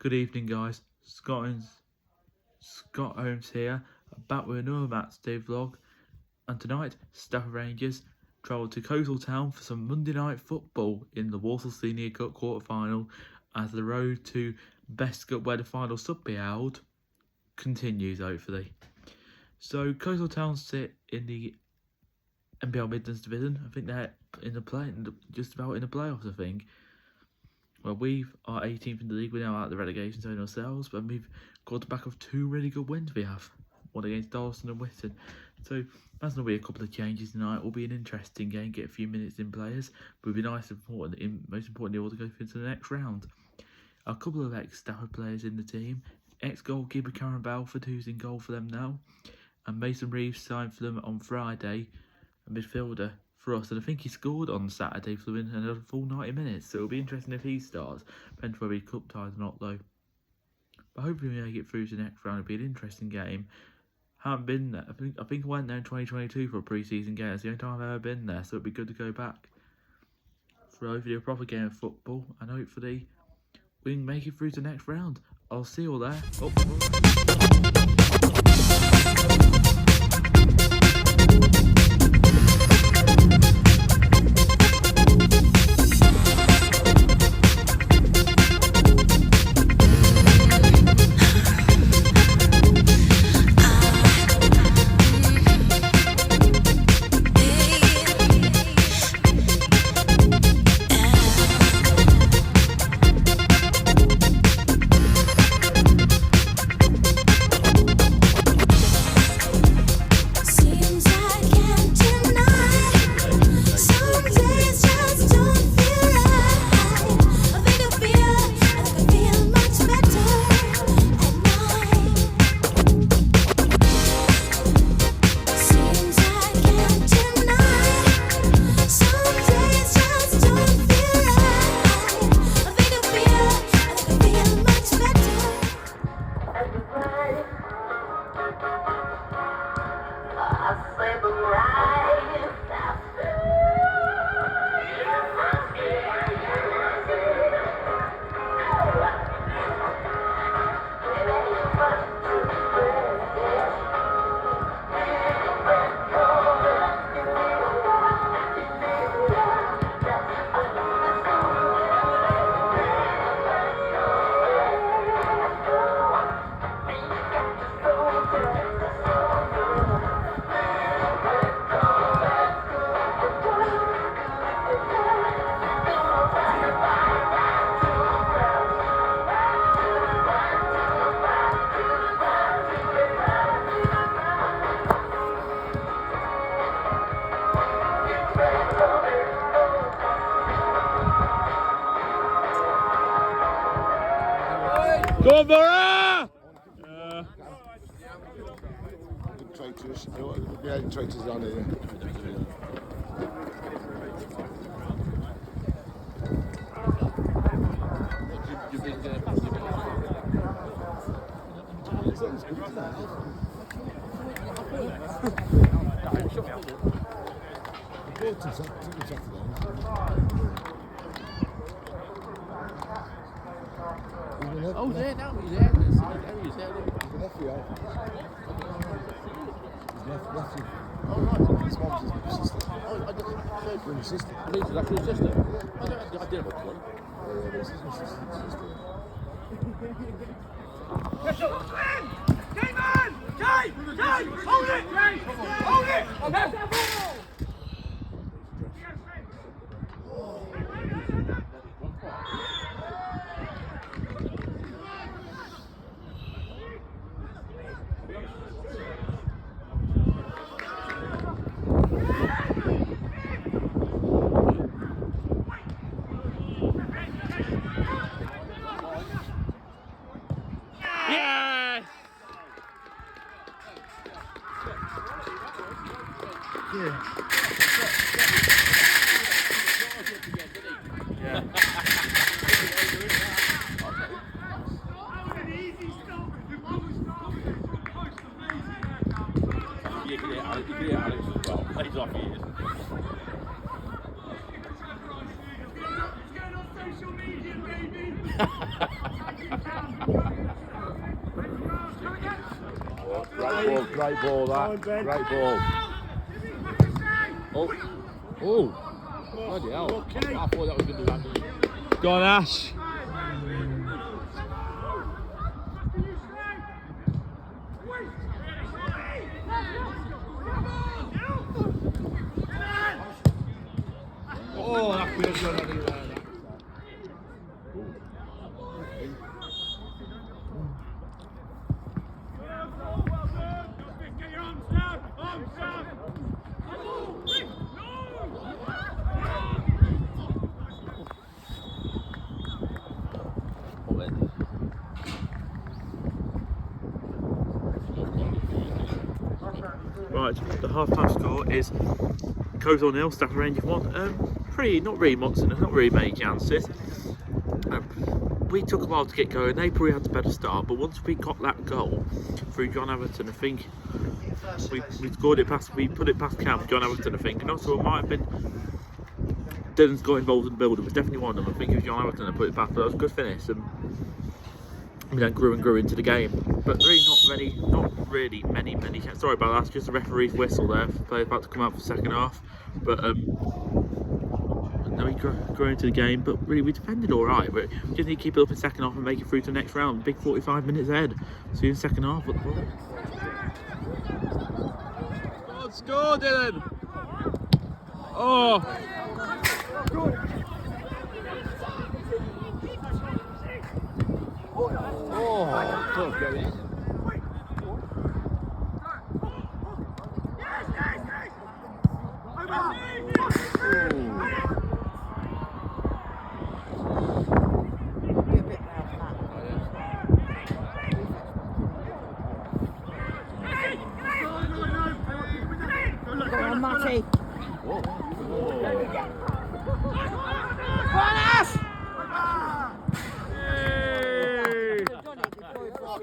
Good evening, guys. Scott Holmes here, back with another Match Day vlog. And tonight, Stafford Rangers travelled to Coleshill Town for some Monday night football in the Walsall Senior Cup quarter-final, as the road to Bescot, where the final should be held, continues, hopefully. So, Coleshill Town sit in the NPL Midlands Division. I think they're just about in the playoffs, I think. Well, we are 18th in the league. We're now out of the relegation zone ourselves, but we've got the back of two really good wins we have. One against Dawson and Witton. So that's going to be a couple of changes tonight. It will be an interesting game, get a few minutes in players, but it'll be nice and most importantly, all to go through to the next round. A couple of ex-Stafford players in the team. Ex-goalkeeper Karen Balford, who's in goal for them now, and Mason Reeves signed for them on Friday, a midfielder for us, and I think he scored on Saturday for them in a full 90 minutes, so it'll be interesting if he starts. Depends whether he cup ties or not, though. But hopefully we make it through to the next round. It'll be an interesting game. Haven't been there. I think I went there in 2022 for a pre-season game. It's the only time I've ever been there, so it'd be good to go back for hopefully a proper game of football, and hopefully we can make it through to the next round. I'll see you all there. Go on, Boro! Traitors. Yeah, traitors on here. Oh, there, now he's there. He's there. Oh, right. His mum's his sister. Oh, I just... Your sister? Is that your sister? I didn't know one. Yeah, this is my sister. Jay, man! Jay! Hold it! Hold it! That's that ball! Yes! Great ball, that. Great ball. Oh, bloody hell. I thought that was going to do that. Go on, Ash. Oh, that could have gone anywhere. Right, the half-time score is Coleshill 0, Stafford Rangers 1. Not really monstrous, not really many chances. We took a while to get going. They probably had a better start, but once we got that goal through John Everton, I think we scored it past. We put it past Cam, John Everton, I think, and also it might have been Dylan's got involved in the build. It was definitely one of them. I think it was John Everton that put it past, but that was a good finish. And we then grew and grew into the game, but really not really many chances. Sorry about that. It's just a referee's whistle there. The player's about to come out for the second half, but then we grew into the game. But really, we defended all right. But we just need to keep it up in second half and make it through to the next round. Big 45 minutes ahead. See you in the second half. Let's go, Dylan. Oh. Oh, don't get it. Go on, Matty.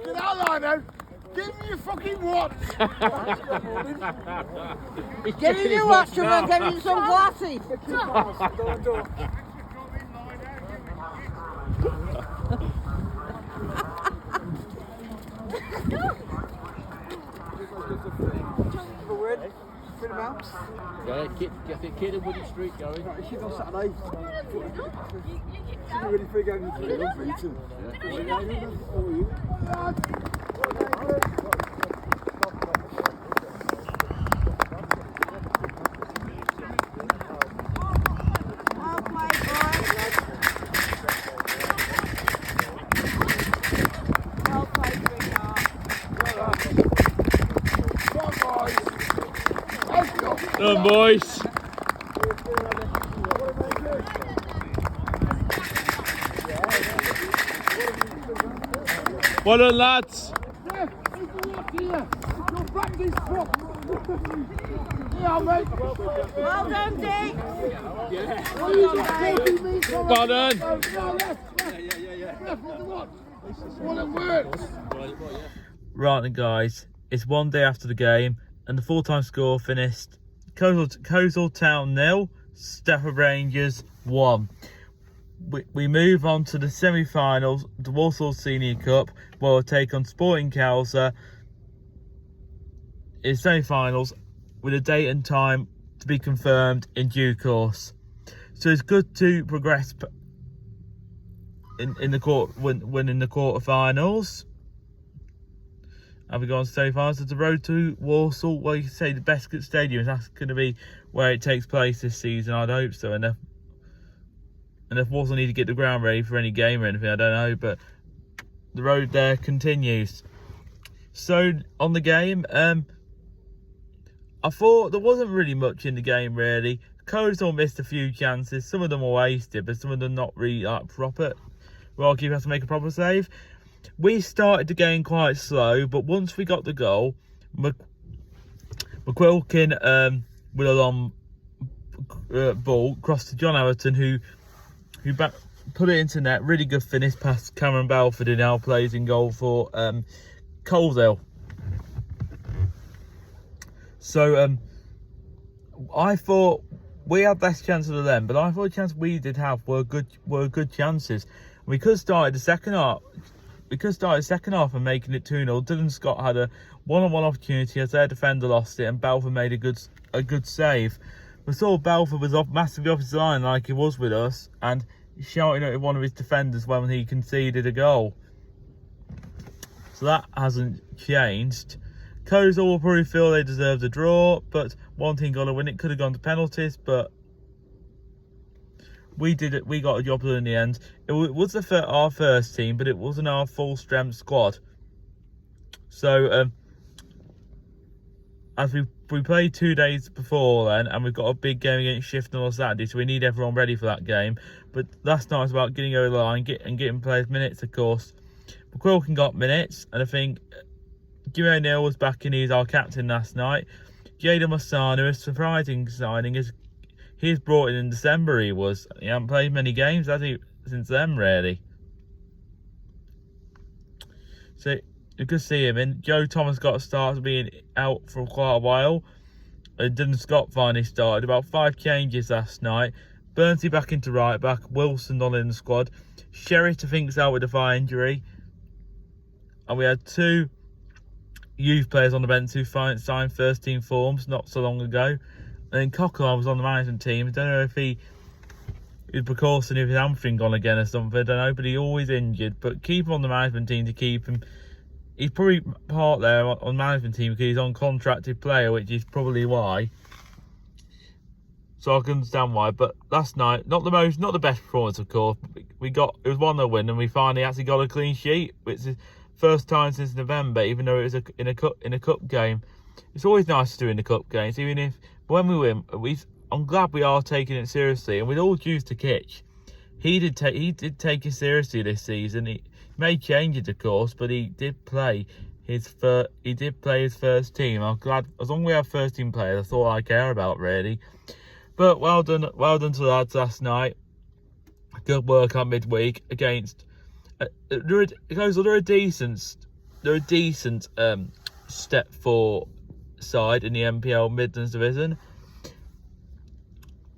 Get out line now. Give me your fucking watch. Give me your watch and give me some glasses. Yeah, get the kid in Woody Street going. She's on Saturday. She's ready for a game. Come on, boys. Well done, lads. Well done, Dick. Well done. Right then, guys, it's one day after the game, and the full-time score finished Coleshill Town 0, Stafford Rangers 1. We move on to the semi-finals, the Walsall Senior Cup, where we'll take on Sporting Coleshill in semi-finals, with a date and time to be confirmed in due course. So it's good to progress in the winning the quarter-finals. And we go on to semi-finals. It's the road to Walsall. Well, you can say the Bescot Stadium. That's going to be where it takes place this season. I'd hope so. And if Walsall need to get the ground ready for any game or anything, I don't know. But the road there continues. So on the game, I thought there wasn't really much in the game really. Coleshill missed a few chances. Some of them were wasted, but some of them not really proper. Well, keeper has to make a proper save. We started the game quite slow, but once we got the goal, McQuilkin with a long ball crossed to John Everton, who put it into net. Really good finish past Cameron Balford, who now plays in goal for Coleshill. So I thought we had less chances than them, but I thought the chances we did have were good chances. We could have started the second half we could start the second half and making it 2-0. Dylan Scott had a one-on-one opportunity as their defender lost it, and Balfour made a good save. We saw Balfour was massively off his line like he was with us, and shouting at one of his defenders when he conceded a goal. So that hasn't changed. Coleshill will probably feel they deserved a draw, but one team got to win. It could have gone to penalties, but we did it. We got a job done in the end. It was our first team, but it wasn't our full strength squad. So as we played 2 days before then, and we've got a big game against Shifton on Saturday, so we need everyone ready for that game. But last night was about getting over the line and getting players minutes, of course. McQuilkin got minutes, and I think Jimmy O'Neill was back in. He's our captain last night. Jada Massano, a surprising signing, he's brought in December. He hasn't played many games, has he, since then, really. So you could see him in. Joe Thomas got a start, being out for quite a while. And Dylan Scott finally started. About 5 changes last night. Burnsley back into right back. Wilson not in the squad. Sherritt, I think, is out with a thigh injury. And we had 2 youth players on the bench who signed first team forms not so long ago. And then Coquelin was on the management team. I don't know if he is precaution if his hamstring gone again or something. I don't know, but he's always injured. But keep him on the management team to keep him. He's probably part there on the management team because he's on contracted player, which is probably why. So I can understand why. But last night, not the best performance, of course. It was 1-0 win, and we finally actually got a clean sheet, which is first time since November, even though it was in a cup game. It's always nice to do in the cup games, even if when we win, I'm glad we are taking it seriously, and with all due to Kitch, he did take it seriously this season. He made changes, of course, but he did play his first team. I'm glad, as long as we have first team players, that's all I care about, really. But well done to the lads last night. Good work on midweek against. They're a decent step 4 side in the NPL Midlands Division.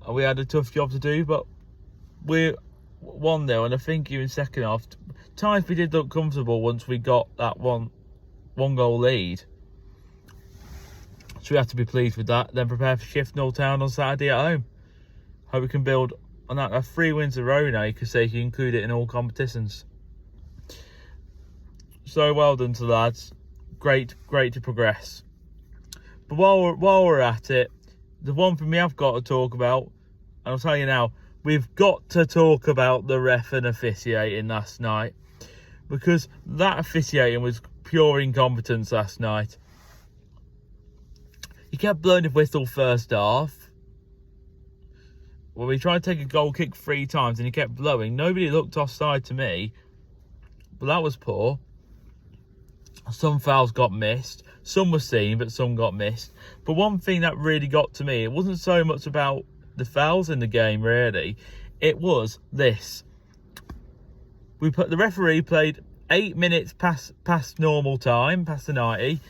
We had a tough job to do, but we 1-0, and I think even second half, times we did look comfortable once we got that one goal lead. So we have to be pleased with that. Then prepare for Coleshill Town on Saturday at home. Hope we can build on that. 3 wins in a row now, you could say, if you include it in all competitions. So well done to the lads. Great to progress. But while we're at it, the one thing we have got to talk about, and I'll tell you now, we've got to talk about the ref and officiating last night, because that officiating was pure incompetence last night. He kept blowing the whistle first half. Well, we tried to take a goal kick 3 times and he kept blowing. Nobody looked offside to me, but that was poor. Some fouls got missed. Some were seen, but some got missed. But one thing that really got to me, it wasn't so much about the fouls in the game, really. It was this. The referee played 8 minutes past normal time, past the 90,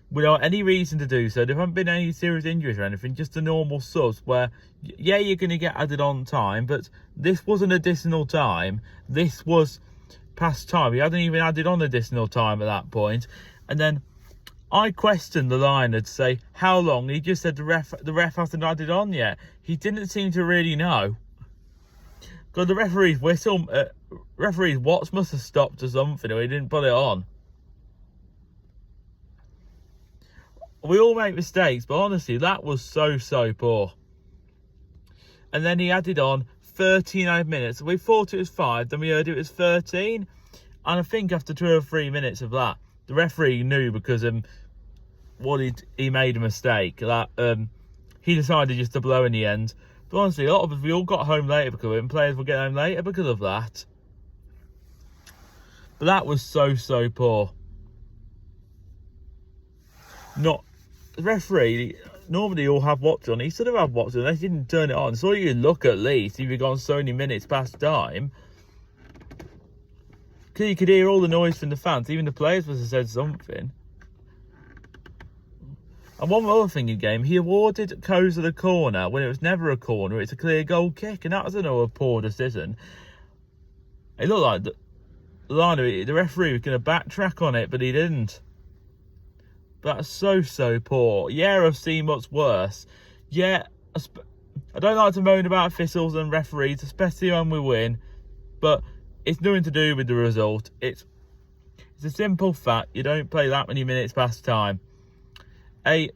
without any reason to do so. There haven't been any serious injuries or anything, just the normal subs where, yeah, you're going to get added on time, but this wasn't additional time. This was past time. He hadn't even added on additional time at that point. And then I questioned the liner to say how long. He just said the ref hasn't added on yet. He didn't seem to really know. Because the referee's watch must have stopped or something, or he didn't put it on. We all make mistakes, but honestly, that was so poor. And then he added on 13 minutes. We thought it was 5, then we heard it was 13. And I think after 2 or 3 minutes of that, the referee knew, because he made a mistake. That he decided just to blow in the end. But honestly, a lot of us, we all got home later because of it, and players will get home later because of that. But that was so poor. The referee, normally you'll have watch on. He should have had watch on. They didn't turn it on. So you could look at least if you've gone so many minutes past time. Because you could hear all the noise from the fans. Even the players must have said something. And one other thing in the game, he awarded Koza the corner when it was never a corner. It's a clear goal kick, and that was another poor decision. It looked like the referee was going to backtrack on it, but he didn't. That's so poor. Yeah, I've seen much worse. Yeah, I don't like to moan about officials and referees, especially when we win, but it's nothing to do with the result. It's a simple fact. You don't play that many minutes past time. A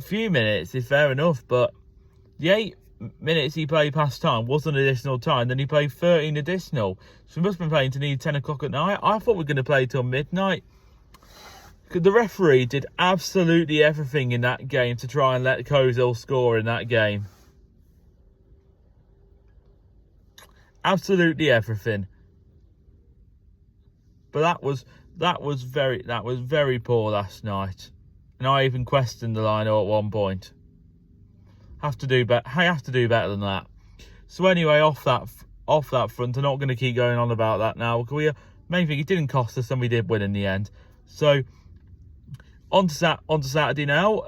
few minutes is fair enough, but the 8 minutes he played past time was an additional time. Then he played 13 additional. So we must have been playing to nearly 10 o'clock at night. I thought we were going to play till midnight. The referee did absolutely everything in that game to try and let Coleshill score in that game. Absolutely everything. But that was very poor last night. And I even questioned the lineup at one point. I have to do better than that. So anyway, off that front, I'm not going to keep going on about that now. Main thing, it didn't cost us, and we did win in the end. So on to Saturday now.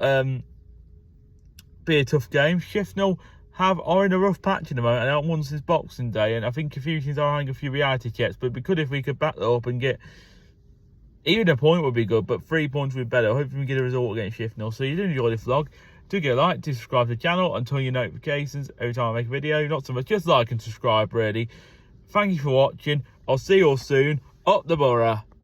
Be a tough game. Shifnal are in a rough patch in the moment, and haven't won since Boxing Day. And I think a few teams are having a few reality checks. But it'd be good if we could back that up and get. Even a point would be good, but 3 points would be better. Hopefully we get a result against Shifnal. So you do enjoy this vlog, do give a like, do subscribe to the channel and turn your notifications every time I make a video. Not so much, just like and subscribe really. Thank you for watching. I'll see you all soon. Up the Boro.